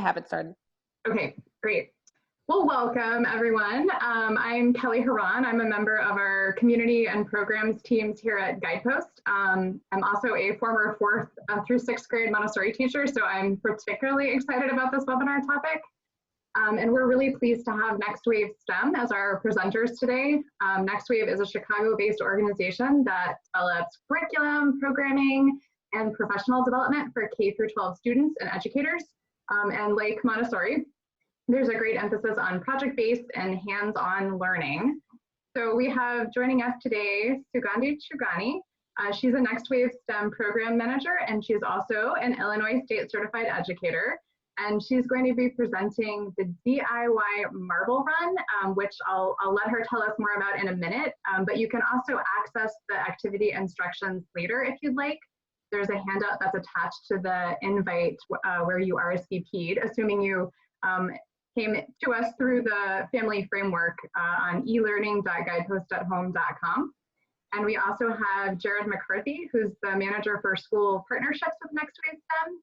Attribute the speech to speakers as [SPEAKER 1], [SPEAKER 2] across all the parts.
[SPEAKER 1] have it started.
[SPEAKER 2] Okay, great. Well, welcome everyone. I'm Kelly Haran. I'm a member of our community and programs teams here at Guidepost. I'm also a former 4th through 6th grade Montessori teacher, so I'm particularly excited about this webinar topic. And we're really pleased to have NextWaveSTEM as our presenters today. NextWave is a Chicago-based organization that develops curriculum, programming, and professional development for K through 12 students and educators. And like Montessori, there's a great emphasis on project-based and hands-on learning. So we have joining us today, Sugandhi Chugani. She's a NextWaveSTEM program manager, and she's also an Illinois State Certified Educator. And she's going to be presenting the DIY Marble Run, which I'll let her tell us more about in a minute. But you can also access the activity instructions later if you'd like. There's a handout that's attached to the invite where you RSVP'd, assuming you came to us through the family framework on elearning.guidepost.home.com. And we also have Jarrad McCarthy, who's the manager for school partnerships with NextWaveSTEM.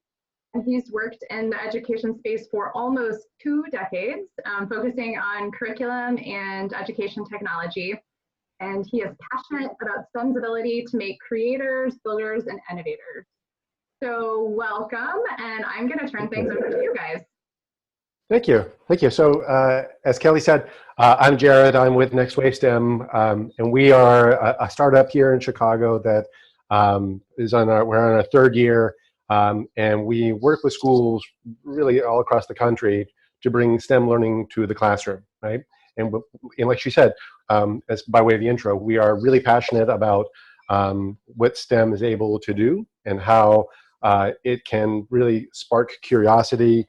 [SPEAKER 2] And he's worked in the education space for almost 2 decades, focusing on curriculum and education technology. And he is passionate about STEM's ability to make creators, builders, and innovators. So welcome, and I'm going to turn things over to you guys.
[SPEAKER 3] Thank you. Thank you. So as Kelly said, I'm Jarrad. I'm with NextWaveSTEM, and we are a startup here in Chicago that is we're on our 3rd year, and we work with schools really all across the country to bring STEM learning to the classroom, right? And like she said, as by way of the intro, we are really passionate about what STEM is able to do and how it can really spark curiosity.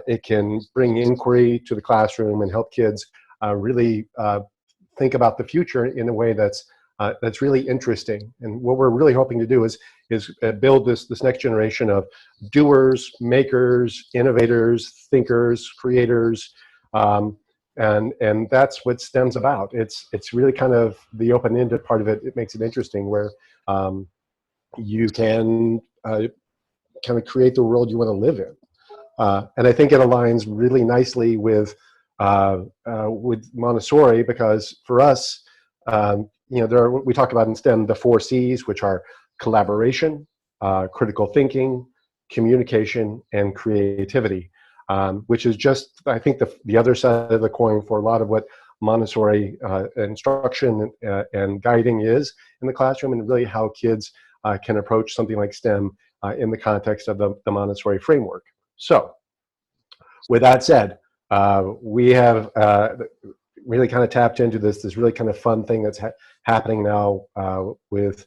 [SPEAKER 3] It can bring inquiry to the classroom and help kids really think about the future in a way that's really interesting. And what we're really hoping to do is build this next generation of doers, makers, innovators, thinkers, creators, and that's what STEM's about. It's really kind of the open-ended part of it. It makes it interesting, where you can kind of create the world you want to live in. And I think it aligns really nicely with Montessori, because for us, we talk about in STEM the 4 C's, which are collaboration, critical thinking, communication, and creativity, which is just, I think, the other side of the coin for a lot of what Montessori instruction and guiding is in the classroom, and really how kids can approach something like STEM in the context of the Montessori framework. So, with that said, we have really kind of tapped into this really kind of fun thing that's happening now with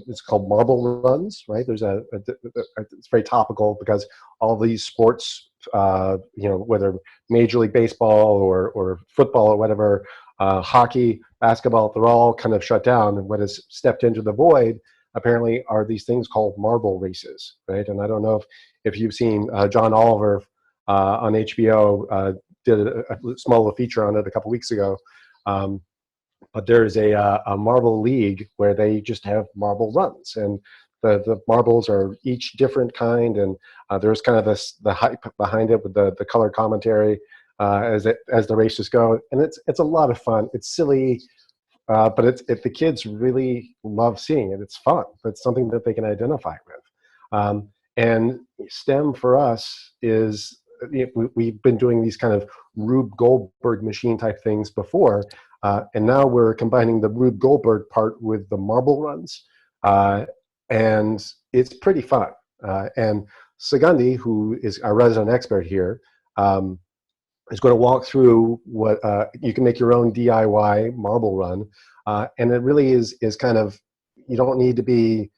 [SPEAKER 3] it's called marble runs, right? There's it's very topical because all these sports, whether Major League Baseball or football or whatever, hockey, basketball, they're all kind of shut down. And what has stepped into the void apparently are these things called marble races, right? And I don't know if you've seen John Oliver on HBO did a small little feature on it a couple weeks ago. But there's a marble league where they just have marble runs, and the marbles are each different kind, and there's kind of the hype behind it with the color commentary as the races go, and it's a lot of fun. It's silly, but if the kids really love seeing it, it's fun. It's something that they can identify with. And STEM for us is, we've been doing these kind of Rube Goldberg machine type things before, and now we're combining the Rube Goldberg part with the marble runs, and it's pretty fun. And Sugandhi, who is our resident expert here, is going to walk through what you can make your own DIY marble run, and it really is kind of, you don't need to be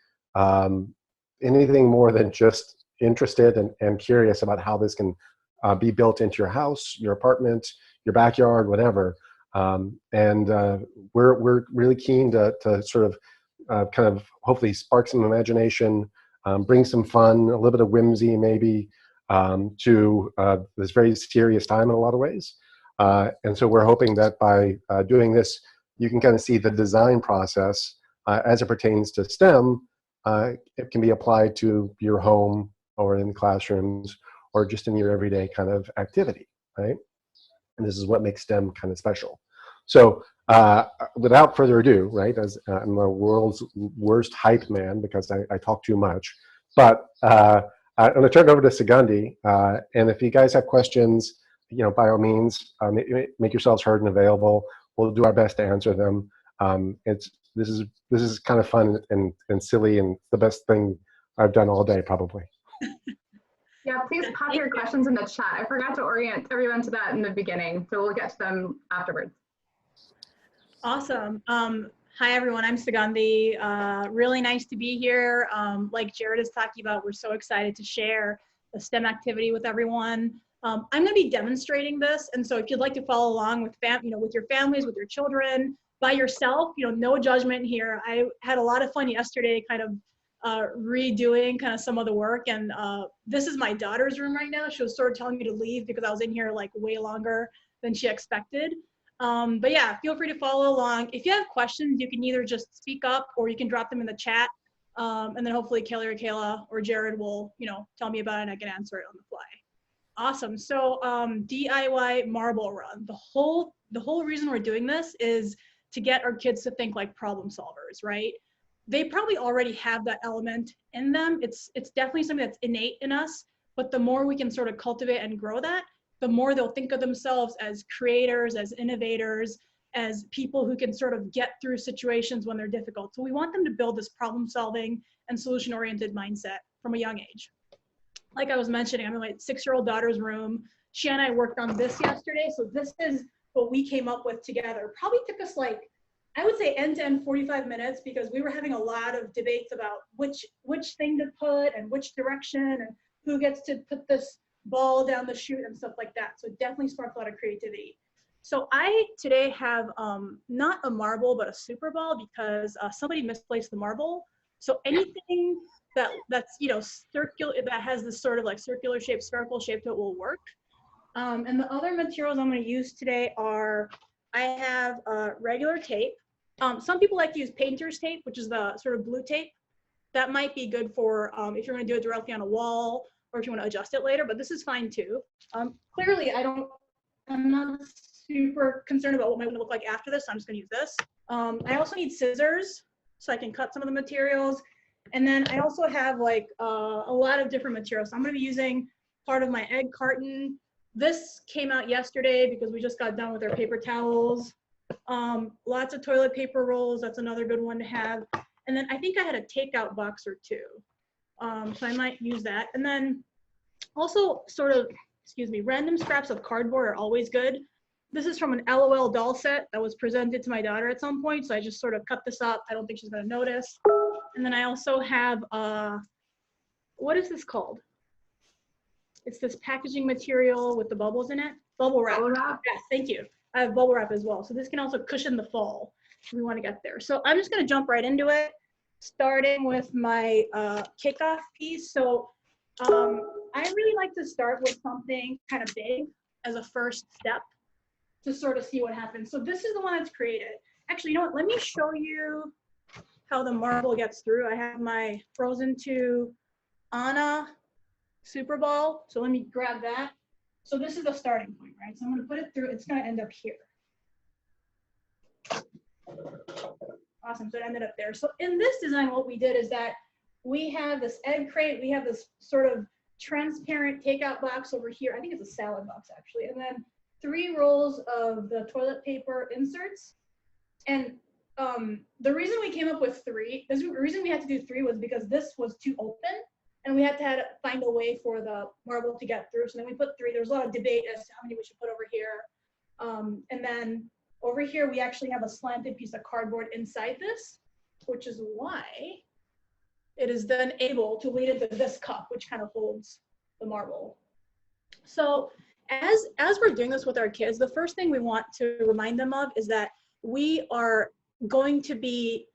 [SPEAKER 3] anything more than just interested and curious about how this can be built into your house, your apartment, your backyard, whatever. And we're really keen to sort of kind of hopefully spark some imagination, bring some fun, a little bit of whimsy maybe, to this very serious time in a lot of ways. And so we're hoping that by doing this, you can kind of see the design process as it pertains to STEM. It can be applied to your home or in classrooms or just in your everyday kind of activity, right? And this is what makes STEM kind of special. So without further ado, right, as I'm the world's worst hype man because I talk too much, but I'm going to turn it over to Sugandhi, and if you guys have questions, by all means, make yourselves heard and available. We'll do our best to answer them. This is kind of fun and silly, and the best thing I've done all day, probably.
[SPEAKER 2] Yeah, please pop your questions in the chat. I forgot to orient everyone to that in the beginning, so we'll get to them afterwards.
[SPEAKER 1] Awesome. Hi, everyone. I'm Sugandhi. Really nice to be here. Like Jarrad is talking about, we're so excited to share the STEM activity with everyone. I'm going to be demonstrating this, and so if you'd like to follow along with with your families, with your children, by yourself, no judgment here. I had a lot of fun yesterday, kind of redoing kind of some of the work, and this is my daughter's room right now. She was sort of telling me to leave because I was in here like way longer than she expected. But yeah, feel free to follow along. If you have questions, you can either just speak up or you can drop them in the chat. And then hopefully Kelly or Kayla or Jarrad will, tell me about it and I can answer it on the fly. Awesome. So DIY marble run. The whole reason we're doing this is to get our kids to think like problem solvers, right? They probably already have that element in them. It's definitely something that's innate in us, but the more we can sort of cultivate and grow that, the more they'll think of themselves as creators, as innovators, as people who can sort of get through situations when they're difficult. So we want them to build this problem solving and solution oriented mindset from a young age. Like I was mentioning, I'm in my 6-year-old daughter's room. She and I worked on this yesterday. So this is what we came up with together. Probably took us like, I would say end to end 45 minutes because we were having a lot of debates about which thing to put and which direction and who gets to put this ball down the chute and stuff like that. So it definitely sparked a lot of creativity. So I today have not a marble, but a super ball because somebody misplaced the marble. So anything that's circular, that has this sort of like circular shape, spherical shape, that will work. And the other materials I'm going to use today are, I have regular tape. Some people like to use painter's tape, which is the sort of blue tape. That might be good for if you're going to do it directly on a wall or if you want to adjust it later, but this is fine too. Clearly, I'm not super concerned about what my going to look like after this, so I'm just going to use this. I also need scissors so I can cut some of the materials. And then I also have like a lot of different materials. So I'm going to be using part of my egg carton. This came out yesterday because we just got done with our paper towels. Lots of toilet paper rolls. That's another good one to have. And then I think I had a takeout box or two. So I might use that. And then also sort of, random scraps of cardboard are always good. This is from an LOL doll set that was presented to my daughter at some point. So I just sort of cut this up. I don't think she's going to notice. And then I also have, what is this called? It's this packaging material with the bubbles in it. Bubble wrap. Bubble wrap? Yes, thank you. I have bubble wrap as well. So this can also cushion the fall if we want to get there. So I'm just going to jump right into it, starting with my kickoff piece. So I really like to start with something kind of big as a first step to sort of see what happens. So this is the one that's created. Actually, you know what? Let me show you how the marble gets through. I have my Frozen 2 Anna Super Ball. So let me grab that. So this is the starting point, right? So I'm going to put it through. It's going to end up here. Awesome. So it ended up there. So in this design, what we did is that we have this egg crate. We have this sort of transparent takeout box over here. I think it's a salad box, actually. And then 3 rolls of the toilet paper inserts. And the reason we came up with 3, the reason we had to do 3 was because this was too open. And we had to find a way for the marble to get through. So then we put 3. There was a lot of debate as to how many we should put over here. And then over here, we actually have a slanted piece of cardboard inside this, which is why it is then able to lead into this cup, which kind of holds the marble. So as we're doing this with our kids, the first thing we want to remind them of is that we're going to be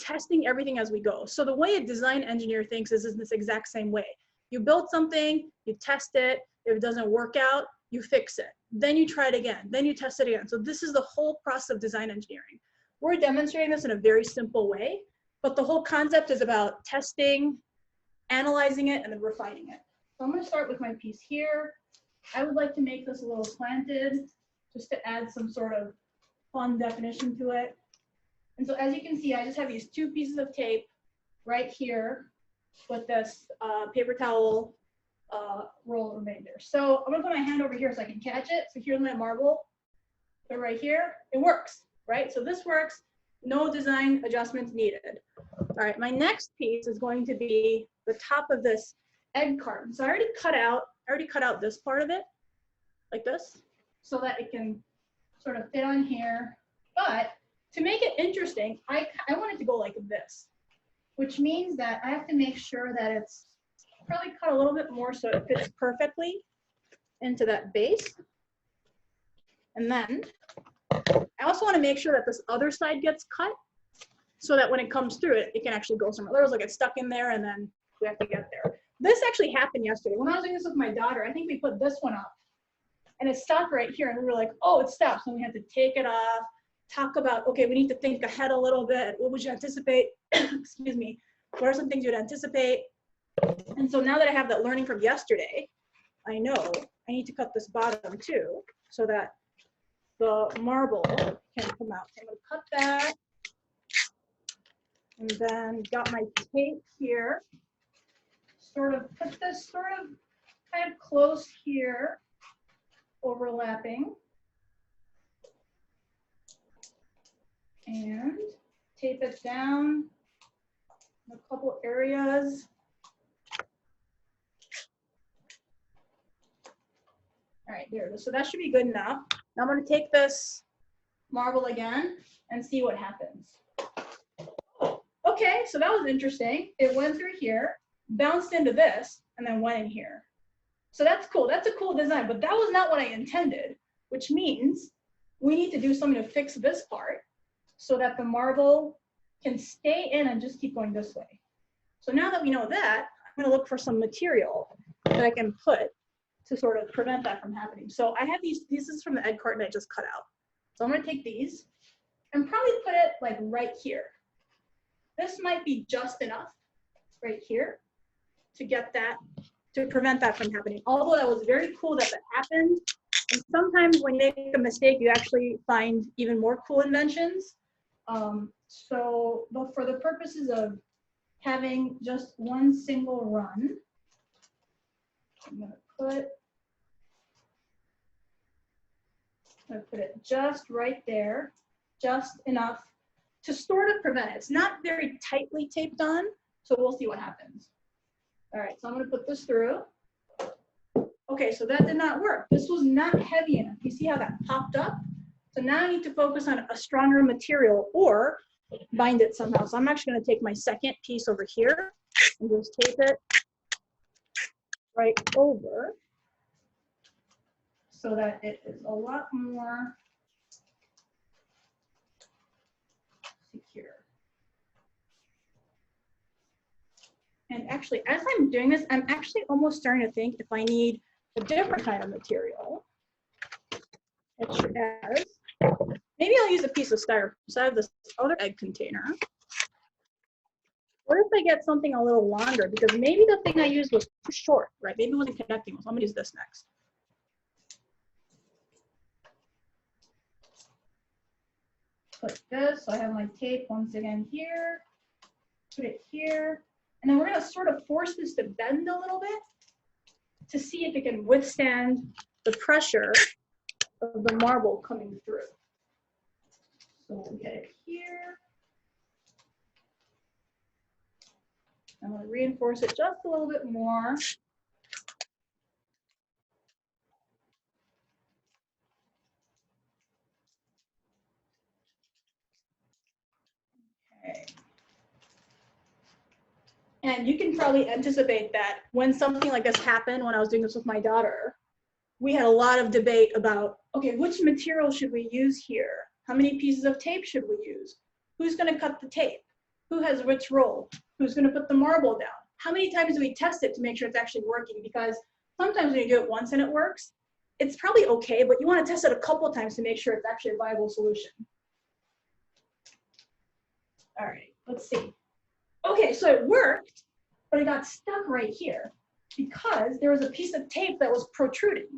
[SPEAKER 1] testing everything as we go. So the way a design engineer thinks is in this exact same way. You build something, you test it. If it doesn't work out, you fix it. Then you try it again. Then you test it again. So this is the whole process of design engineering. We're demonstrating this in a very simple way, but the whole concept is about testing, analyzing it, and then refining it. So I'm going to start with my piece here. I would like to make this a little slanted just to add some sort of fun definition to it. And so as you can see, I just have these 2 pieces of tape right here with this paper towel roll remainder. So I'm going to put my hand over here so I can catch it. So here's my marble. So right here, it works, right? So this works. No design adjustments needed. All right, my next piece is going to be the top of this egg carton. So I already cut out this part of it, like this, so that it can sort of fit on here. But to make it interesting, I want it to go like this, which means that I have to make sure that it's probably cut a little bit more so it fits perfectly into that base. And then I also want to make sure that this other side gets cut so that when it comes through it can actually go somewhere. Otherwise, it'll get stuck in there and then we have to get there. This actually happened yesterday. When I was doing this with my daughter, I think we put this one up and it stopped right here and we were like, oh, it stopped. So we had to take it off, talk about, okay, we need to think ahead a little bit. What would you anticipate? Excuse me. What are some things you'd anticipate? And so now that I have that learning from yesterday, I know I need to cut this bottom too so that the marble can come out. So I'm going to cut that. And then got my tape here. Sort of put this sort of kind of close here, overlapping. And tape it down in a couple areas. All right, there it is. So that should be good enough. Now I'm going to take this marble again and see what happens. Okay, so that was interesting. It went through here, bounced into this, and then went in here. So that's cool. That's a cool design, but that was not what I intended, which means we need to do something to fix this part so that the marble can stay in and just keep going this way. So now that we know that, I'm going to look for some material that I can put to sort of prevent that from happening. So I have these pieces from the egg carton I just cut out. So I'm going to take these and probably put it like right here. This might be just enough right here to get that, to prevent that from happening. Although that was very cool that that happened. And sometimes when you make a mistake, you actually find even more cool inventions. But for the purposes of having just one single run, I'm gonna put it just right there, just enough to sort of prevent it. It's not very tightly taped on, so we'll see what happens. All right, so I'm gonna put this through. Okay, so that did not work. This was not heavy enough. You see how that popped up? So now I need to focus on a stronger material or bind it somehow. So I'm actually gonna take my second piece over here and just tape it right over so that it is a lot more secure. And actually, as I'm doing this, I'm actually almost starting to think if I need a different kind of material, such as, maybe I'll use a piece of styrofoam. So I have this other egg container. What if I get something a little longer? Because maybe the thing I used was too short, right? Maybe it wasn't connecting. So I'm gonna use this next. Put this, so I have my tape once again here, put it here, and then we're gonna sort of force this to bend a little bit to see if it can withstand the pressure of the marble coming through. So we'll get it here. I'm gonna reinforce it just a little bit more. Okay. And you can probably anticipate that when something like this happened, when I was doing this with my daughter, we had a lot of debate about, okay, which material should we use here? How many pieces of tape should we use? Who's gonna cut the tape? Who has which roll? Who's gonna put the marble down? How many times do we test it to make sure it's actually working? Because sometimes when you do it once and it works, it's probably okay, but you wanna test it a couple times to make sure it's actually a viable solution. All right, let's see. Okay, so it worked, but it got stuck right here. because there was a piece of tape that was protruding.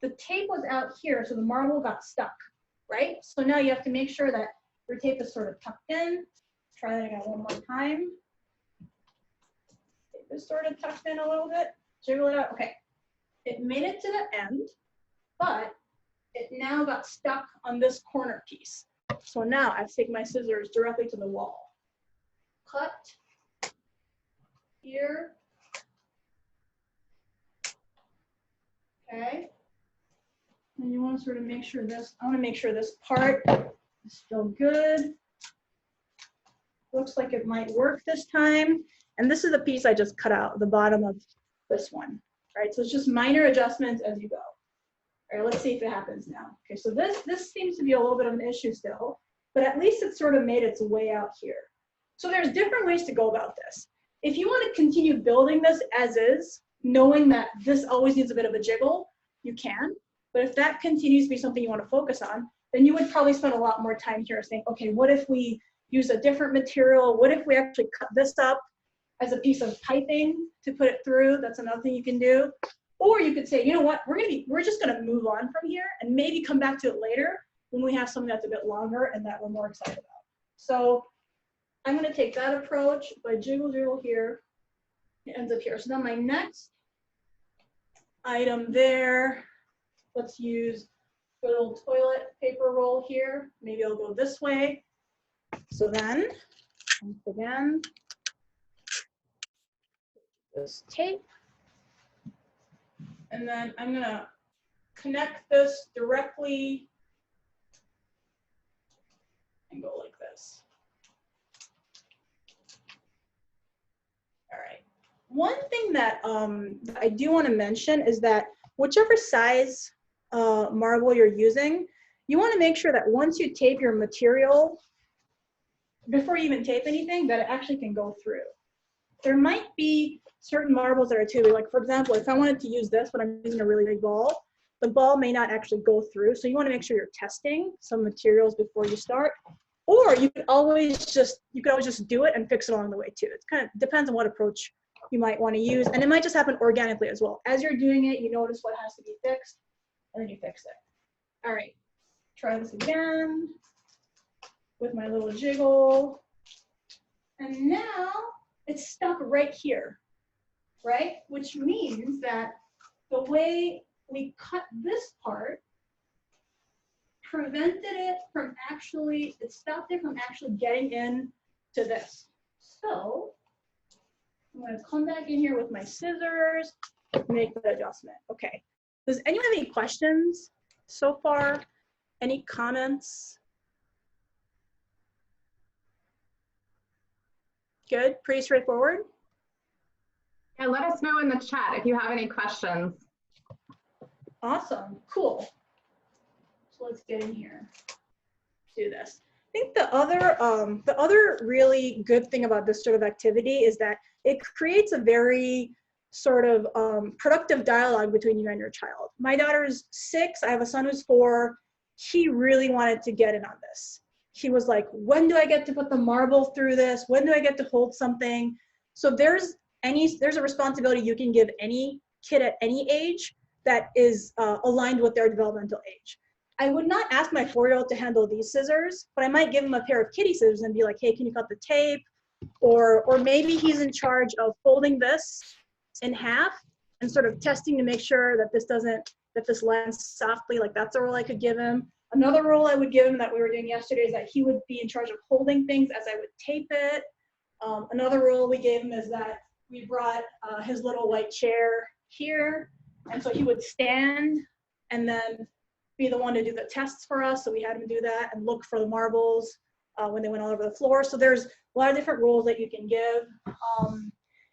[SPEAKER 1] The tape was out here, so the marble got stuck, right? So now you have to make sure that your tape is sort of tucked in. Try that again one more time. Tape is sort of tucked in a little bit. Jiggle it out. Okay. It made it to the end, but it now got stuck on this corner piece. So now I have to take my scissors directly to the wall. Cut here. Okay. And you want to sort of make sure this, I want to make sure this part is still good. Looks like it might work this time. And this is the piece I just cut out, the bottom of this one, right? So it's just minor adjustments as you go. All right, let's see if it happens now. Okay, so this seems to be a little bit of an issue still, but at least it sort of made its way out here. So there's different ways to go about this. If you want to continue building this as is, knowing that this always needs a bit of a jiggle, you can. But if that continues to be something you want to focus on, then you would probably spend a lot more time here saying, okay, what if we use a different material? What if we actually cut this up as a piece of piping to put it through? That's another thing you can do. Or you could say, you know what, we're just gonna move on from here and maybe come back to it later when we have something that's a bit longer and that we're more excited about. So I'm gonna take that approach. If I jiggle here, it ends up here. So then my next item there, let's use a little toilet paper roll here. Maybe I'll go this way. So then, once again, this tape. And then I'm gonna connect this directly and go like this. All right. One thing that I do want to mention is that whichever size marble you're using, you want to make sure that once you tape your material, before you even tape anything, that it actually can go through. There might be certain marbles that are too big. Like for example, if I wanted to use this, but I'm using a really big ball, the ball may not actually go through. So you want to make sure you're testing some materials before you start. Or you could always just do it and fix it along the way too. It kind of depends on what approach you might want to use, and it might just happen organically as well. As you're doing it, you notice what has to be fixed, and then you fix it. All right, try this again with my little jiggle, and now it's stuck right here, right? Which means that the way we cut this part prevented it from actually, it stopped it from actually getting in to this. So I'm gonna come back in here with my scissors, make the adjustment. Okay, does anyone have any questions so far? Any comments? Good, pretty straightforward.
[SPEAKER 2] Yeah, let us know in the chat if you have any questions.
[SPEAKER 1] Awesome, cool. So let's get in here, do this. I think the other really good thing about this sort of activity is that it creates a very sort of productive dialogue between you and your child. My daughter's 6, I have a son who's 4. He really wanted to get in on this. He was like, when do I get to put the marble through this? When do I get to hold something? So there's a responsibility you can give any kid at any age that is aligned with their developmental age. I would not ask my 4-year-old to handle these scissors, but I might give him a pair of kitty scissors and be like, hey, can you cut the tape? Or maybe he's in charge of folding this in half and sort of testing to make sure that this lands softly. Like that's a role I could give him. Another role I would give him that we were doing yesterday is that he would be in charge of holding things as I would tape it. Another role we gave him is that we brought his little white chair here. And so he would stand and then be the one to do the tests for us. So we had him do that and look for the marbles when they went all over the floor. So there's a lot of different roles that you can give.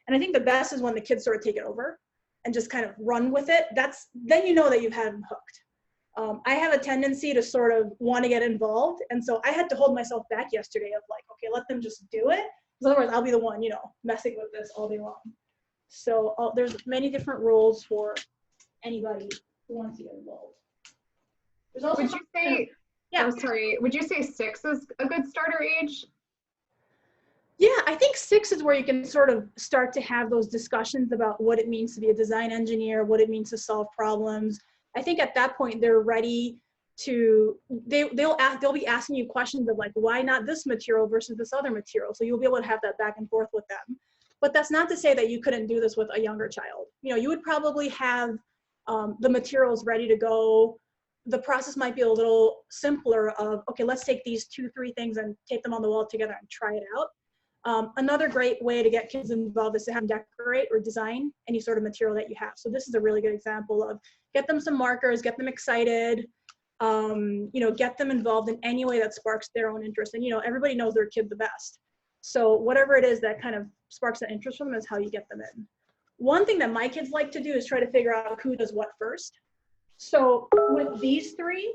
[SPEAKER 1] And I think the best is when the kids sort of take it over and just kind of run with it. Then you know that you've had them hooked. I have a tendency to sort of want to get involved. And so I had to hold myself back yesterday of like, okay, let them just do it. Because otherwise I'll be the one, messing with this all day long. So there's many different roles for anybody who wants to get involved. There's also
[SPEAKER 2] would you say, yeah. Oh, sorry, would you say 6 is a good starter age?
[SPEAKER 1] Yeah, I think 6 is where you can sort of start to have those discussions about what it means to be a design engineer, what it means to solve problems. I think at that point they're ready to, they'll be asking you questions of like, why not this material versus this other material? So you'll be able to have that back and forth with them. But that's not to say that you couldn't do this with a younger child. You know, you would probably have the materials ready to go. The process might be a little simpler of, okay, let's take these 2-3 things and tape them on the wall together and try it out. Another great way to get kids involved is to have them decorate or design any sort of material that you have. So this is a really good example of get them some markers, get them excited, you know, get them involved in any way that sparks their own interest. And, you know, everybody knows their kid the best. So whatever it is that kind of sparks that interest from them is how you get them in. One thing that my kids like to do is try to figure out who does what first. So with these 3,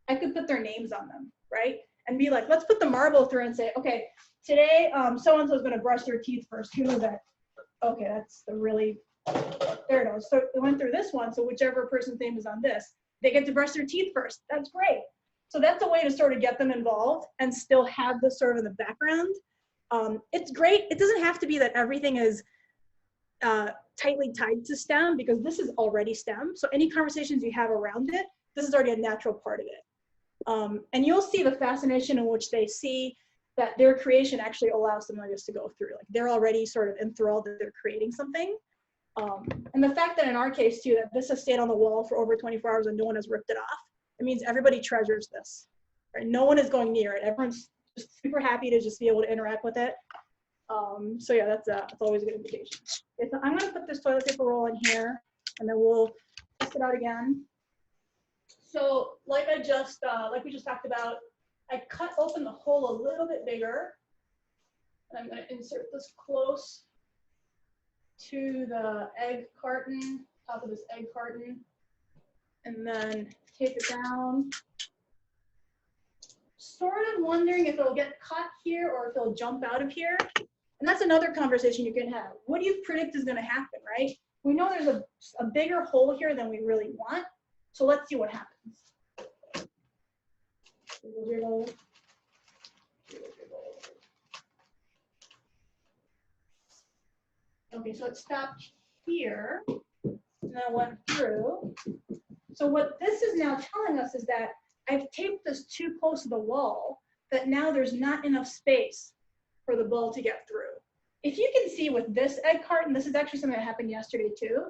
[SPEAKER 1] I could put their names on them, right? And be like, let's put the marble through and say, okay, today, so-and-so is going to brush their teeth first. Who is that? Okay, that's the really, there it goes. So they went through this one. So whichever person's name is on this, they get to brush their teeth first. That's great. So that's a way to sort of get them involved and still have this sort of in the background. It's great. It doesn't have to be that everything is tightly tied to STEM, because this is already STEM. So any conversations you have around it, this is already a natural part of it. And you'll see the fascination in which they see that their creation actually allows them just to go through. Like they're already sort of enthralled that they're creating something. And the fact that in our case too, that this has stayed on the wall for over 24 hours and no one has ripped it off, it means everybody treasures this, right? No one is going near it. Everyone's just super happy to just be able to interact with it. So yeah, that's always a good indication. Okay, so I'm gonna put this toilet paper roll in here and then we'll test it out again. So like we just talked about, I cut open the hole a little bit bigger, and I'm going to insert this close to the egg carton, top of this egg carton, and then tape it down. Sort of wondering if it'll get caught here or if it'll jump out of here. And that's another conversation you can have. What do you predict is going to happen, right? We know there's a bigger hole here than we really want, so let's see what happens. Okay, so it stopped here, and then went through. So what this is now telling us is that I've taped this too close to the wall, that now there's not enough space for the ball to get through. If you can see with this egg carton, this is actually something that happened yesterday too,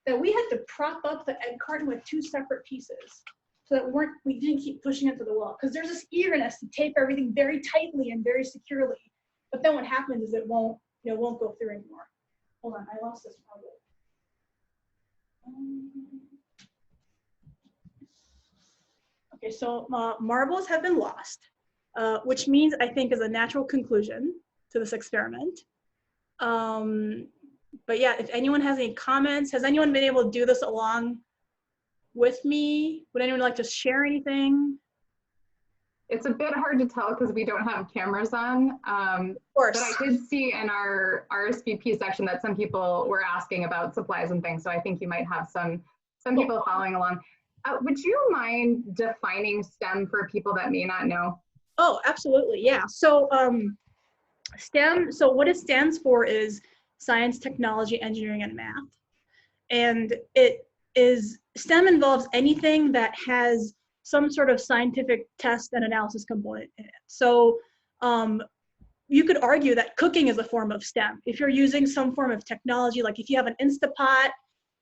[SPEAKER 1] that we had to prop up the egg carton with 2 separate pieces, so that we didn't keep pushing it to the wall, because there's this eagerness to tape everything very tightly and very securely. But then what happens is it won't go through anymore. Hold on, I lost this probably. Okay, so marbles have been lost, which means I think is a natural conclusion to this experiment. But yeah, if anyone has any comments, has anyone been able to do this along with me? Would anyone like to share anything?
[SPEAKER 2] It's a bit hard to tell because we don't have cameras on.
[SPEAKER 1] Of course.
[SPEAKER 2] But I did see in our RSVP section that some people were asking about supplies and things. So I think you might have some people following along. Would you mind defining STEM for people that may not know?
[SPEAKER 1] Oh, absolutely, yeah. So STEM, so what it stands for is science, technology, engineering, and math. And STEM involves anything that has some sort of scientific test and analysis component in it. So you could argue that cooking is a form of STEM. If you're using some form of technology, like if you have an Instapot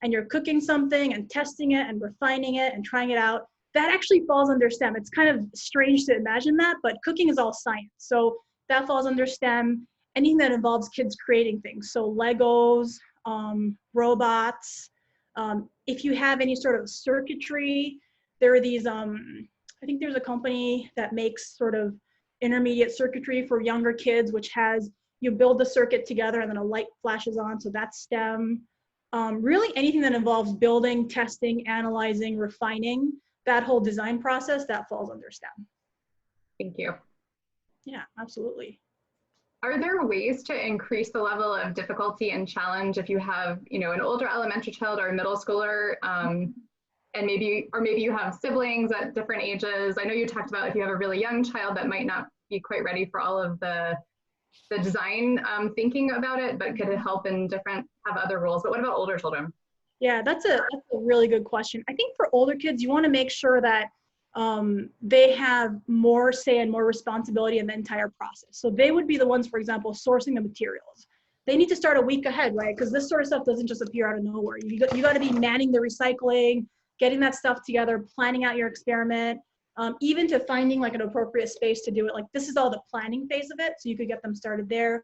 [SPEAKER 1] and you're cooking something and testing it and refining it and trying it out, that actually falls under STEM. It's kind of strange to imagine that, but cooking is all science. So that falls under STEM. Anything that involves kids creating things. So Legos, robots. If you have any sort of circuitry, there are these, I think there's a company that makes sort of intermediate circuitry for younger kids, which has, you build the circuit together and then a light flashes on, so that's STEM. Really anything that involves building, testing, analyzing, refining, that whole design process, that falls under STEM.
[SPEAKER 2] Thank you.
[SPEAKER 1] Yeah, absolutely.
[SPEAKER 2] Are there ways to increase the level of difficulty and challenge if you have, an older elementary child or a middle schooler, and maybe you have siblings at different ages? I know you talked about if you have a really young child that might not be quite ready for all of the the design thinking about it, but could it help in have other roles? But what about older children?
[SPEAKER 1] Yeah, that's a really good question. I think for older kids, you want to make sure that they have more say and more responsibility in the entire process. So they would be the ones, for example, sourcing the materials. They need to start a week ahead, right? Because this sort of stuff doesn't just appear out of nowhere. You got to be manning the recycling, getting that stuff together, planning out your experiment, even to finding like an appropriate space to do it. Like this is all the planning phase of it, so you could get them started there.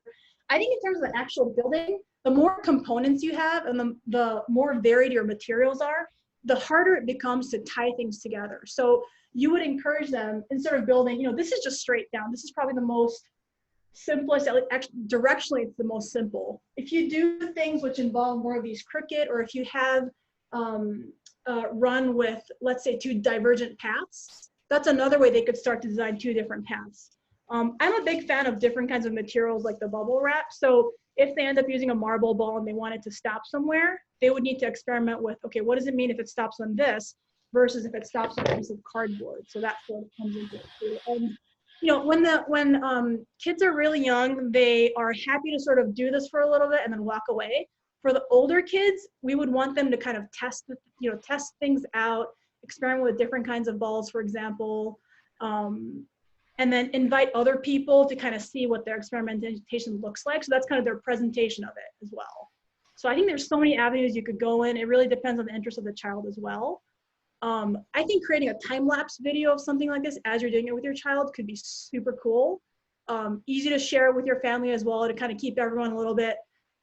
[SPEAKER 1] I think in terms of the actual building, the more components you have and the more varied your materials are, the harder it becomes to tie things together. So you would encourage them, instead of building, this is just straight down. This is probably the most simplest, actually, directionally it's the most simple. If you do things which involve more of these crooked, or if you have run with, let's say, 2 divergent paths, that's another way they could start to design 2 different paths. I'm a big fan of different kinds of materials like the bubble wrap. So if they end up using a marble ball and they want it to stop somewhere, they would need to experiment with, okay, what does it mean if it stops on this versus if it stops on a piece of cardboard? So that sort of comes into it too. And when kids are really young, they are happy to sort of do this for a little bit and then walk away. For the older kids, we would want them to kind of test things out, experiment with different kinds of balls, for example, and then invite other people to kind of see what their experimentation looks like. So that's kind of their presentation of it as well. So I think there's so many avenues you could go in. It really depends on the interest of the child as well. I think creating a time-lapse video of something like this as you're doing it with your child could be super cool. Easy to share with your family as well, to kind of keep everyone a little bit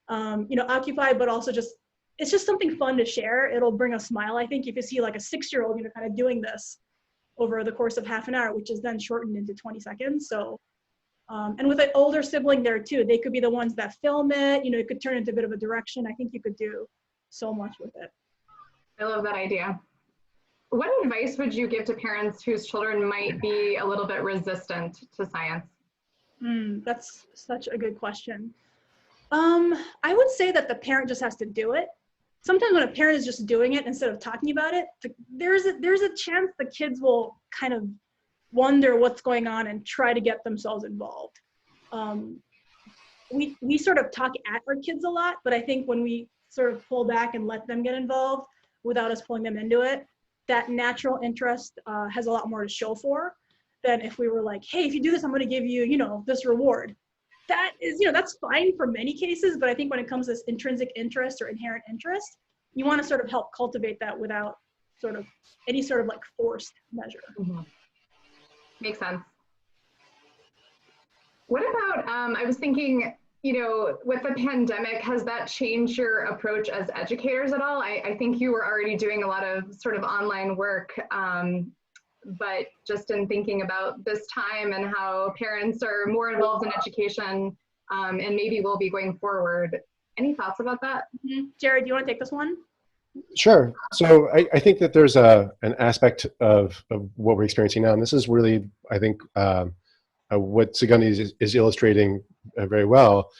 [SPEAKER 1] occupied, but also it's just something fun to share. It'll bring a smile, I think, if you see like a 6-year-old kind of doing this over the course of half an hour, which is then shortened into 20 seconds. So, and with an older sibling there too, they could be the ones that film it. It could turn into a bit of a direction. I think you could do so much with it.
[SPEAKER 2] I love that idea. What advice would you give to parents whose children might be a little bit resistant to science?
[SPEAKER 1] That's such a good question. I would say that the parent just has to do it. Sometimes when a parent is just doing it instead of talking about it, there's a chance the kids will kind of wonder what's going on and try to get themselves involved. We sort of talk at our kids a lot, but I think when we sort of pull back and let them get involved without us pulling them into it, that natural interest has a lot more to show for than if we were like, hey, if you do this, I'm going to give you, this reward. That is, that's fine for many cases, but I think when it comes to this intrinsic interest or inherent interest, you want to sort of help cultivate that without sort of any sort of like forced measure.
[SPEAKER 2] Mm-hmm. Makes sense. What about, I was thinking, with the pandemic, has that changed your approach as educators at all? I think you were already doing a lot of sort of online work, but just in thinking about this time and how parents are more involved in education and maybe will be going forward. Any thoughts about that?
[SPEAKER 1] Mm-hmm. Jarrad, do you want to take this one?
[SPEAKER 3] Sure. So I think that there's an aspect of what we're experiencing now, and this is really, I think, what Sugandhi is illustrating very well,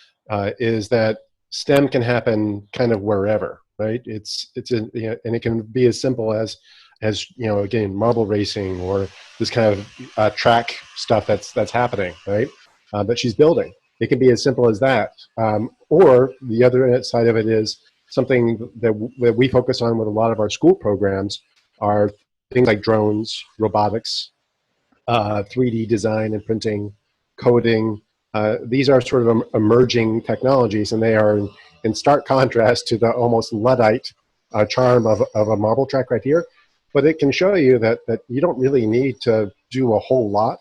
[SPEAKER 3] is that STEM can happen kind of wherever, right? And it can be as simple as again, marble racing or this kind of track stuff that's happening, right? That she's building. It can be as simple as that. Or the other side of it is something that we focus on with a lot of our school programs are things like drones, robotics, 3D design and printing, coding. These are sort of emerging technologies, and they are in stark contrast to the almost Luddite charm of a marble track right here. But it can show you that you don't really need to do a whole lot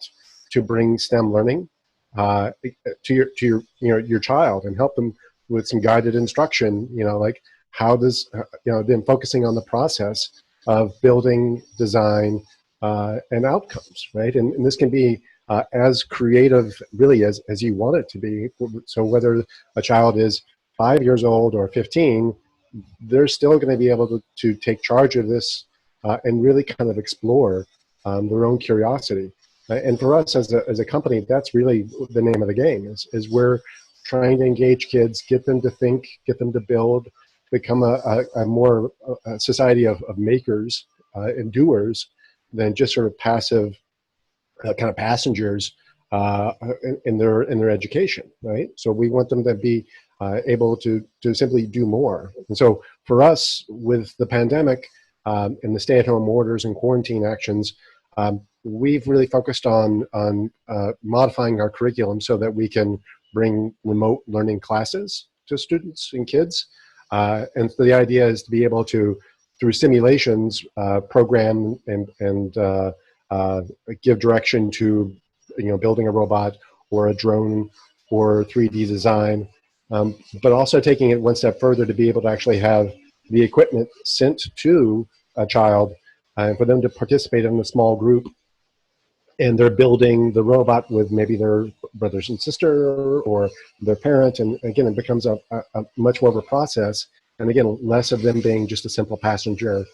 [SPEAKER 3] to bring STEM learning to your child and help them with some guided instruction. Like how does then focusing on the process of building, design, and outcomes, right? And this can be as creative, really, as you want it to be. So whether a child is 5 years old or 15, they're still going to be able to take charge of this and really kind of explore their own curiosity. And for us as a company, that's really the name of the game, is we're trying to engage kids, get them to think, get them to build, become a more society of makers and doers than just sort of passive kind of passengers in their education, right? So we want them to be able to simply do more. And so for us, with the pandemic and the stay-at-home orders and quarantine actions, we've really focused on modifying our curriculum so that we can bring remote learning classes to students and kids. And so the idea is to be able to, through simulations, program and give direction to, building a robot or a drone or 3D design, but also taking it one step further to be able to actually have the equipment sent to a child and for them to participate in a small group, and they're building the robot with maybe their brothers and sister or their parent. And again, it becomes a much more of a process. And again, less of them being just a simple passenger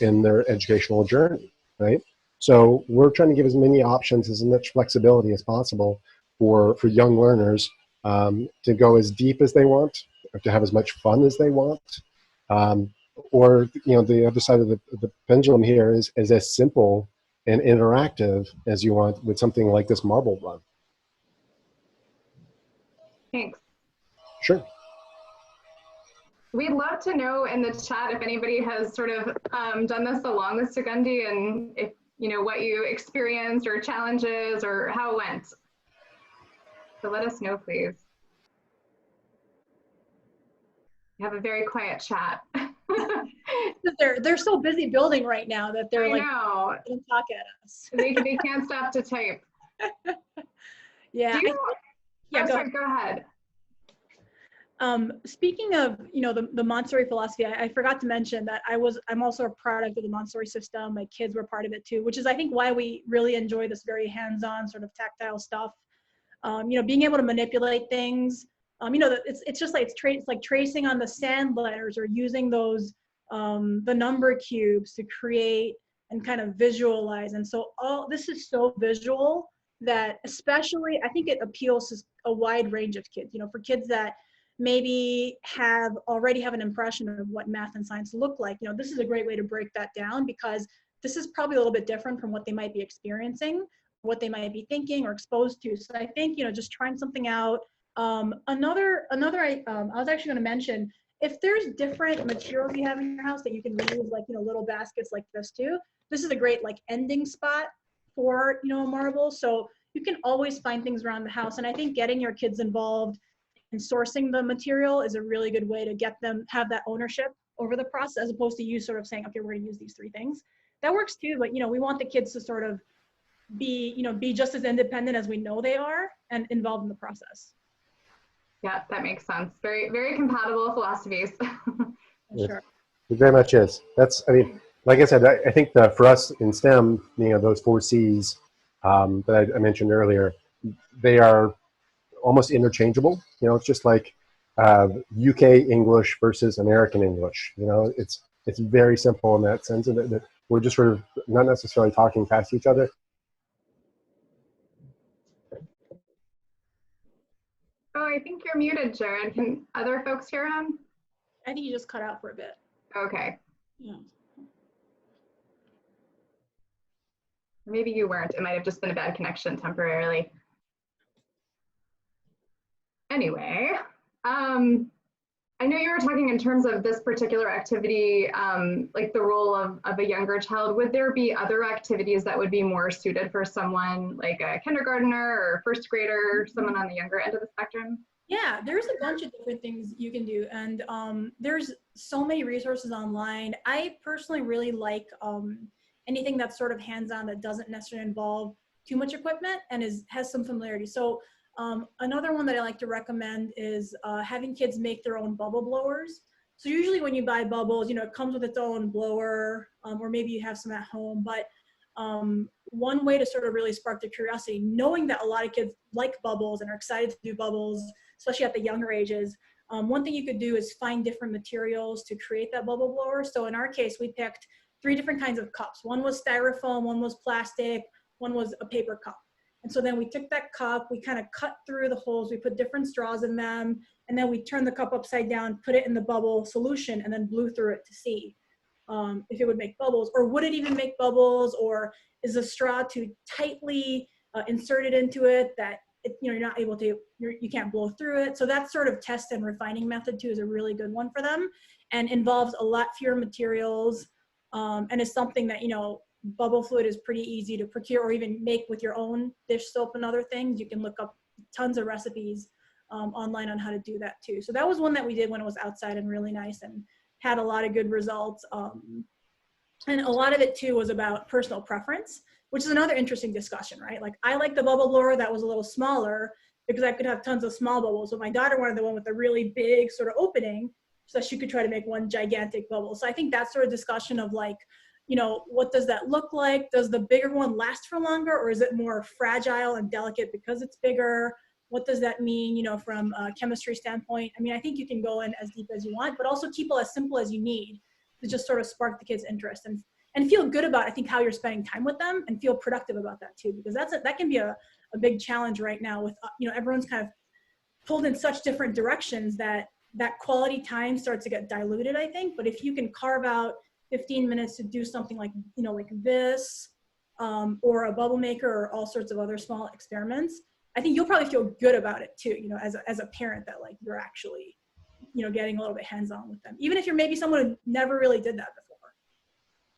[SPEAKER 3] in their educational journey, right? So we're trying to give as many options, as much flexibility as possible for young learners to go as deep as they want, or to have as much fun as they want. Or, the other side of the pendulum here is as simple and interactive as you want with something like this marble run.
[SPEAKER 2] Thanks.
[SPEAKER 3] Sure.
[SPEAKER 2] We'd love to know in the chat if anybody has sort of done this along with Sugandhi, and if, what you experienced or challenges or how it went. So let us know, please. We have a very quiet chat.
[SPEAKER 1] They're so busy building right now that they're like, don't talk at us.
[SPEAKER 2] They can't stop to type.
[SPEAKER 1] Yeah.
[SPEAKER 2] Go ahead.
[SPEAKER 1] Speaking of, the Montessori philosophy, I forgot to mention that I'm also a product of the Montessori system. My kids were part of it too, which is, I think, why we really enjoy this very hands-on sort of tactile stuff. Being able to manipulate things. It's just like it's like tracing on the sand letters, or using those the number cubes to create and kind of visualize. And so all this is so visual that, especially, I think it appeals to a wide range of kids. For kids that maybe already have an impression of what math and science look like, this is a great way to break that down, because this is probably a little bit different from what they might be experiencing, what they might be thinking or exposed to. So I think, just trying something out. I was actually going to mention, if there's different materials you have in your house that you can reuse, like, little baskets like this too, this is a great ending spot for, a marble. So you can always find things around the house. And I think getting your kids involved in sourcing the material is a really good way to get them have that ownership over the process, as opposed to you sort of saying, okay, we're going to use these 3 things. That works too, but we want the kids to sort of be just as independent as we know they are, and involved in the process.
[SPEAKER 2] Yeah, that makes sense. Very, very compatible philosophies.
[SPEAKER 1] Sure.
[SPEAKER 3] It very much is. Like I said, I think for us in STEM, those 4 C's that I mentioned earlier, they are almost interchangeable. It's just like UK English versus American English. It's very simple in that sense, and that we're just sort of not necessarily talking past each other.
[SPEAKER 2] Oh, I think you're muted, Jarrad. Can other folks hear him?
[SPEAKER 1] I think you just cut out for a bit.
[SPEAKER 2] Okay.
[SPEAKER 1] Yeah.
[SPEAKER 2] Maybe you weren't. It might have just been a bad connection temporarily. Anyway, I know you were talking in terms of this particular activity, like the role of a younger child. Would there be other activities that would be more suited for someone like a kindergartner or first grader, someone on the younger end of the spectrum?
[SPEAKER 1] Yeah, there's a bunch of different things you can do. And there's so many resources online. I personally really like anything that's sort of hands-on, that doesn't necessarily involve too much equipment and has some familiarity. So another one that I like to recommend is having kids make their own bubble blowers. So usually when you buy bubbles, it comes with its own blower, or maybe you have some at home. But one way to sort of really spark their curiosity, knowing that a lot of kids like bubbles and are excited to do bubbles, especially at the younger ages, one thing you could do is find different materials to create that bubble blower. So in our case, we picked 3 different kinds of cups. One was styrofoam, one was plastic, one was a paper cup. And so then we took that cup, we kind of cut through the holes, we put different straws in them, and then we turned the cup upside down, put it in the bubble solution, and then blew through it to see if it would make bubbles, or would it even make bubbles, or is the straw too tightly inserted into it that you're not able to, you can't blow through it. So that sort of test and refining method too is a really good one for them, and involves a lot fewer materials, and is something that, bubble fluid is pretty easy to procure or even make with your own dish soap and other things. You can look up tons of recipes online on how to do that too. So that was one that we did when it was outside and really nice and had a lot of good results. And a lot of it too was about personal preference, which is another interesting discussion, right? Like, I like the bubble blower that was a little smaller because I could have tons of small bubbles. But my daughter wanted the one with the really big sort of opening so that she could try to make one gigantic bubble. So I think that sort of discussion of like, what does that look like? Does the bigger one last for longer, or is it more fragile and delicate because it's bigger? What does that mean, from a chemistry standpoint? I mean, I think you can go in as deep as you want, but also keep it as simple as you need to just sort of spark the kids' interest and feel good about, I think, how you're spending time with them, and feel productive about that too, because that can be a big challenge right now with, everyone's kind of pulled in such different directions that quality time starts to get diluted, I think. But if you can carve out 15 minutes to do something like, like this, or a bubble maker, or all sorts of other small experiments, I think you'll probably feel good about it too, as a parent, that like you're actually, getting a little bit hands-on with them, even if you're maybe someone who never really did that before.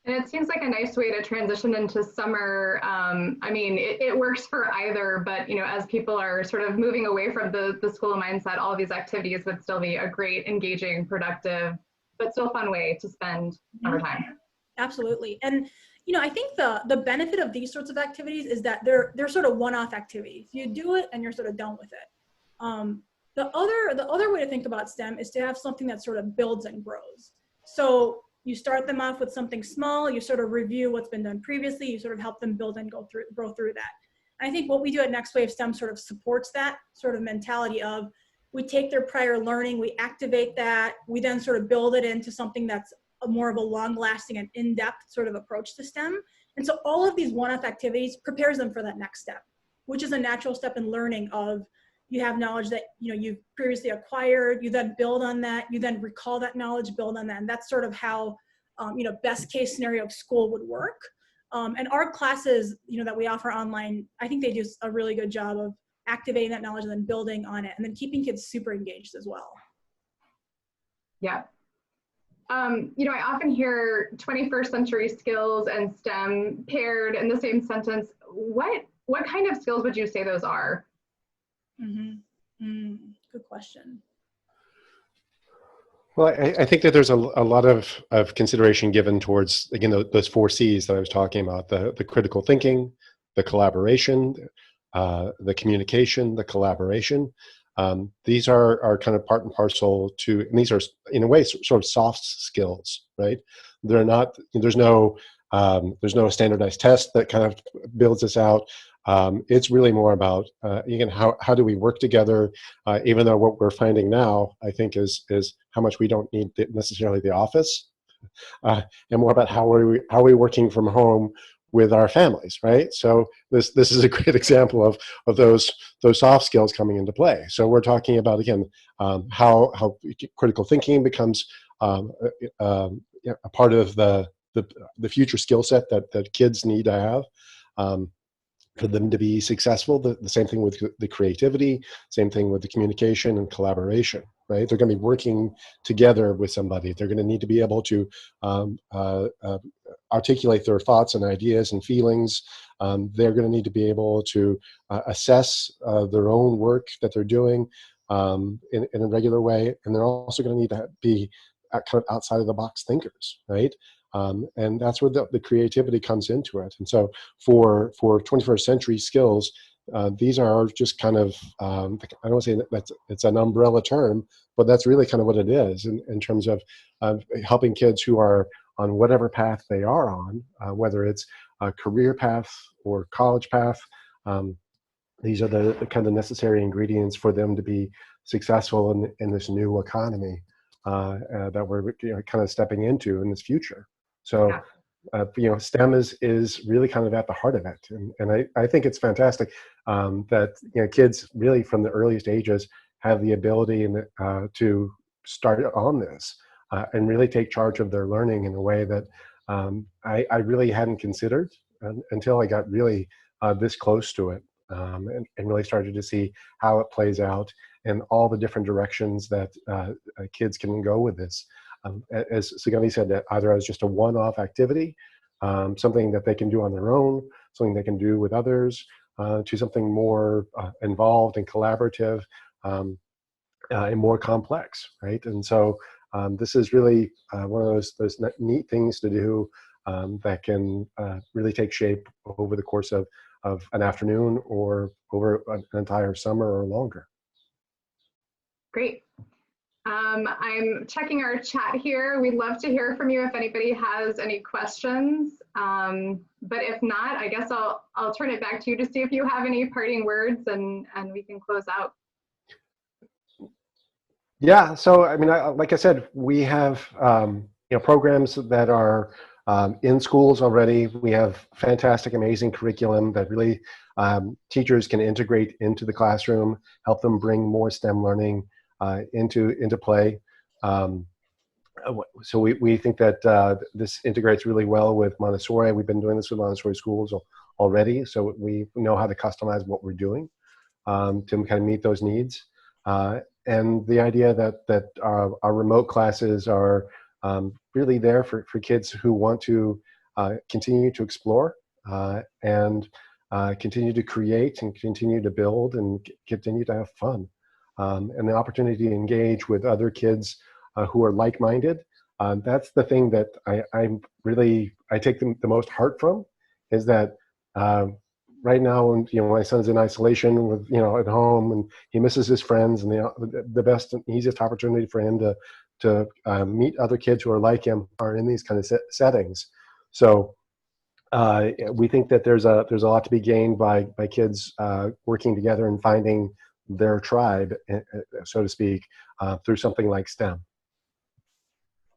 [SPEAKER 2] And it seems like a nice way to transition into summer. I mean, it works for either, but as people are sort of moving away from the school mindset, all of these activities would still be a great, engaging, productive, but still fun way to spend summer time.
[SPEAKER 1] Absolutely. And I think the benefit of these sorts of activities is that they're sort of one-off activities. You do it and you're sort of done with it. The other way to think about STEM is to have something that sort of builds and grows. So you start them off with something small, you sort of review what's been done previously, you sort of help them build and grow through that. And I think what we do at NextWaveSTEM sort of supports that sort of mentality of, we take their prior learning, we activate that, we then sort of build it into something that's more of a long-lasting and in-depth sort of approach to STEM. And so all of these one-off activities prepares them for that next step, which is a natural step in learning of, you have knowledge that you've previously acquired, you then build on that, you then recall that knowledge, build on that. And that's sort of how best case scenario of school would work. And our classes that we offer online, I think they do a really good job of activating that knowledge and then building on it, and then keeping kids super engaged as well.
[SPEAKER 2] Yeah. I often hear 21st century skills and STEM paired in the same sentence. What kind of skills would you say those are?
[SPEAKER 1] Good question.
[SPEAKER 3] Well, I think that there's a lot of consideration given towards, again, those 4 C's that I was talking about: the critical thinking, the collaboration, the communication, the collaboration. These are kind of part and parcel to, and these are in a way sort of soft skills, right? They're not, there's no standardized test that kind of builds this out. It's really more about, again, how do we work together, even though what we're finding now, I think, is how much we don't need necessarily the office, and more about how are we working from home with our families, right? So this is a great example of those soft skills coming into play. So we're talking about, again, how critical thinking becomes a part of the future skill set that kids need to have for them to be successful. The same thing with the creativity, same thing with the communication and collaboration, right? They're going to be working together with somebody. They're going to need to be able to articulate their thoughts and ideas and feelings. They're going to need to be able to assess their own work that they're doing in a regular way. And they're also going to need to be kind of outside of the box thinkers, right? And that's where the creativity comes into it. And so for 21st century skills, these are just kind of, I don't want to say it's an umbrella term, but that's really kind of what it is in terms of helping kids who are on whatever path they are on, whether it's a career path or college path. These are the kind of necessary ingredients for them to be successful in this new economy that we're kind of stepping into in this future. So, STEM is really kind of at the heart of it. And I think it's fantastic that, kids really from the earliest ages have the ability to start on this and really take charge of their learning in a way that I really hadn't considered until I got really this close to it, and really started to see how it plays out and all the different directions that kids can go with this. As Sugandhi said, that either as just a one-off activity, something that they can do on their own, something they can do with others, to something more involved and collaborative, and more complex, right? And so this is really one of those neat things to do that can really take shape over the course of an afternoon or over an entire summer or longer.
[SPEAKER 2] Great. I'm checking our chat here. We'd love to hear from you if anybody has any questions. But if not, I guess I'll turn it back to you to see if you have any parting words, and we can close out.
[SPEAKER 3] Yeah, so I mean, like I said, we have programs that are in schools already. We have fantastic, amazing curriculum that really teachers can integrate into the classroom, help them bring more STEM learning into play. So we think that this integrates really well with Montessori. We've been doing this with Montessori schools already, so we know how to customize what we're doing to kind of meet those needs. And the idea that our remote classes are really there for kids who want to continue to explore and continue to create and continue to build and continue to have fun. And the opportunity to engage with other kids who are like-minded. That's the thing that I take the most heart from, is that right now, when my son's in isolation with at home, and he misses his friends, and the best and easiest opportunity for him to meet other kids who are like him are in these kind of settings. So we think that there's a lot to be gained by kids working together and finding their tribe, so to speak, through something like STEM.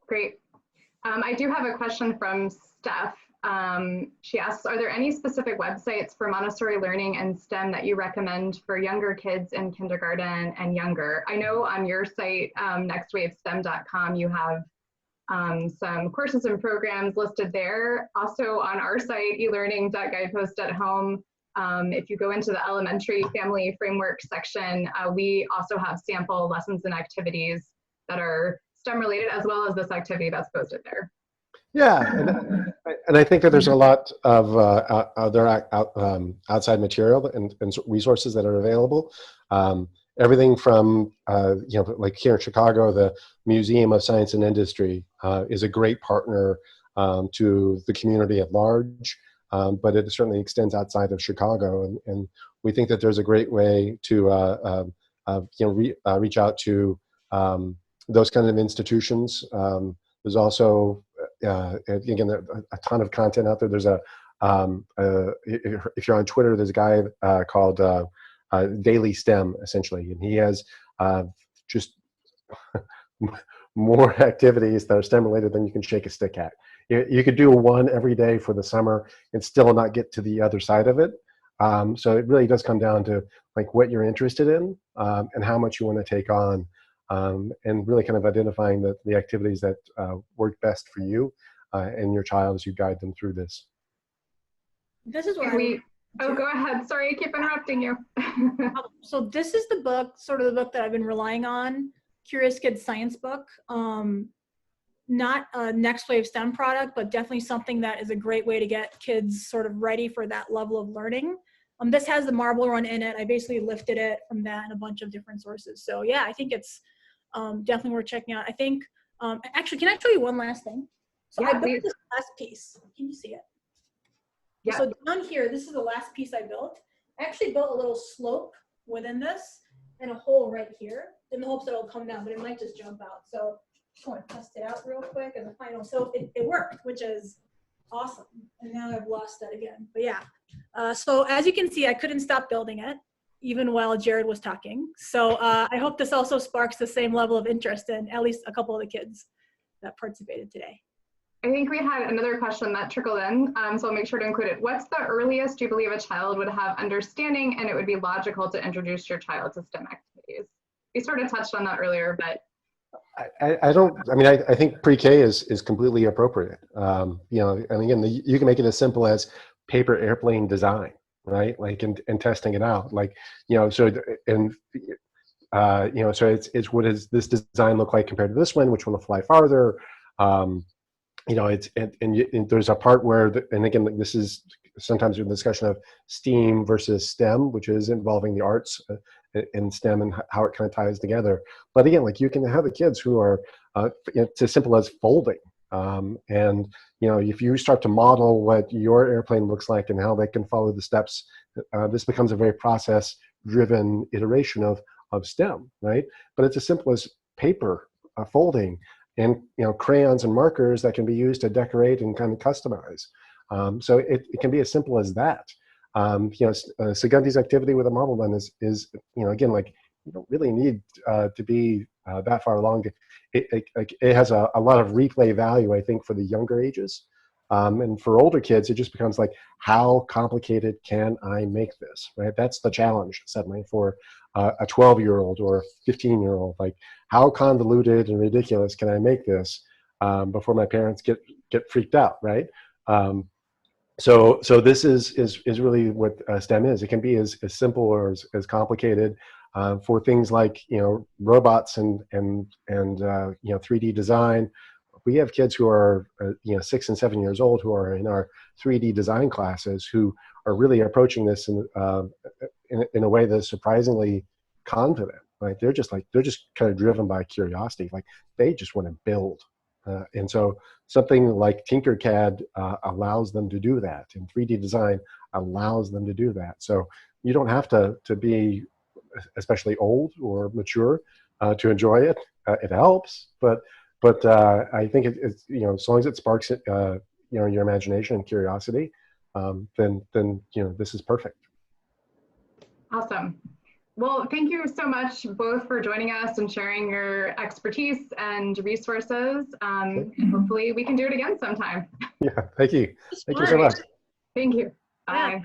[SPEAKER 2] Great. I do have a question from Steph. She asks, are there any specific websites for Montessori learning and STEM that you recommend for younger kids in kindergarten and younger? I know on your site, NextWaveSTEM.com, you have some courses and programs listed there. Also on our site, elearning.guidepost.home, if you go into the elementary family framework section, we also have sample lessons and activities that are STEM related, as well as this activity that's posted there.
[SPEAKER 3] Yeah, and I think that there's a lot of other outside material and resources that are available. Everything from like here in Chicago, the Museum of Science and Industry is a great partner to the community at large, but it certainly extends outside of Chicago, and we think that there's a great way to reach out to those kind of institutions. There's also again a ton of content out there. There's if you're on Twitter, there's a guy called Daily STEM, essentially, and he has just more activities that are STEM related than you can shake a stick at. You could do one every day for the summer and still not get to the other side of it. So it really does come down to like what you're interested in and how much you want to take on. And really kind of identifying the activities that work best for you and your child as you guide them through this.
[SPEAKER 1] This is what
[SPEAKER 2] oh, go ahead. Sorry, I keep interrupting you.
[SPEAKER 1] So this is the book, sort of the book that I've been relying on, Curious Kids Science book. Not a NextWaveSTEM product, but definitely something that is a great way to get kids sort of ready for that level of learning. This has the marble run in it. I basically lifted it from that and a bunch of different sources. So yeah, I think it's definitely worth checking out. I think, actually, can I show you one last thing? So
[SPEAKER 2] yeah,
[SPEAKER 1] I built this last piece. Can you see it?
[SPEAKER 2] Yeah.
[SPEAKER 1] So down here, this is the last piece I built. I actually built a little slope within this and a hole right here in the hopes that it'll come down, but it might just jump out. So just want to test it out real quick and the final. So it worked, which is awesome. And now I've lost that again. But yeah. So as you can see, I couldn't stop building it even while Jarrad was talking. So I hope this also sparks the same level of interest in at least a couple of the kids that participated today.
[SPEAKER 2] I think we had another question that trickled in, so I'll make sure to include it. What's the earliest you believe a child would have understanding and it would be logical to introduce your child to STEM activities? We sort of touched on that earlier, but.
[SPEAKER 3] I think pre-K is completely appropriate. And again, you can make it as simple as paper airplane design, right? Like, and testing it out, like, you know, so, and, you know, so it's what does this design look like compared to this one? Which one will fly farther? You know, it's, and there's a part where, and again, like, this is sometimes a discussion of STEAM versus STEM, which is involving the arts in STEM and how it kind of ties together. But again, like, you can have the kids who are, it's as simple as folding. And, you know, if you start to model what your airplane looks like and how they can follow the steps, this becomes a very process-driven iteration of STEM, right? But it's as simple as paper folding, and, you know, crayons and markers that can be used to decorate and kind of customize. So it can be as simple as that. You know, Sugandhi's activity with a model then is, you know, again, like, you don't really need to be that far along. It has a lot of replay value, I think, for the younger ages. And for older kids, it just becomes like, how complicated can I make this, right? That's the challenge suddenly for a 12-year-old or a 15-year-old. Like, how convoluted and ridiculous can I make this before my parents get freaked out, right? So this is really what STEM is. It can be as simple or as complicated for things like, you know, robots and you know, 3D design. We have kids who are, you know, 6 and 7 years old who are in our 3D design classes who are really approaching this in a way that's surprisingly confident. Like, they're just kind of driven by curiosity. Like, they just want to build. And so something like Tinkercad allows them to do that, and 3D design allows them to do that. So you don't have to be especially old or mature to enjoy it. It helps, but I think it's, you know, as long as it sparks it, you know, your imagination and curiosity, then you know, this is perfect.
[SPEAKER 2] Awesome. Well, thank you so much both for joining us and sharing your expertise and resources. And hopefully we can do it again sometime.
[SPEAKER 3] Yeah, thank you. Thank you so much.
[SPEAKER 2] Thank you.
[SPEAKER 1] Yeah.
[SPEAKER 2] Bye.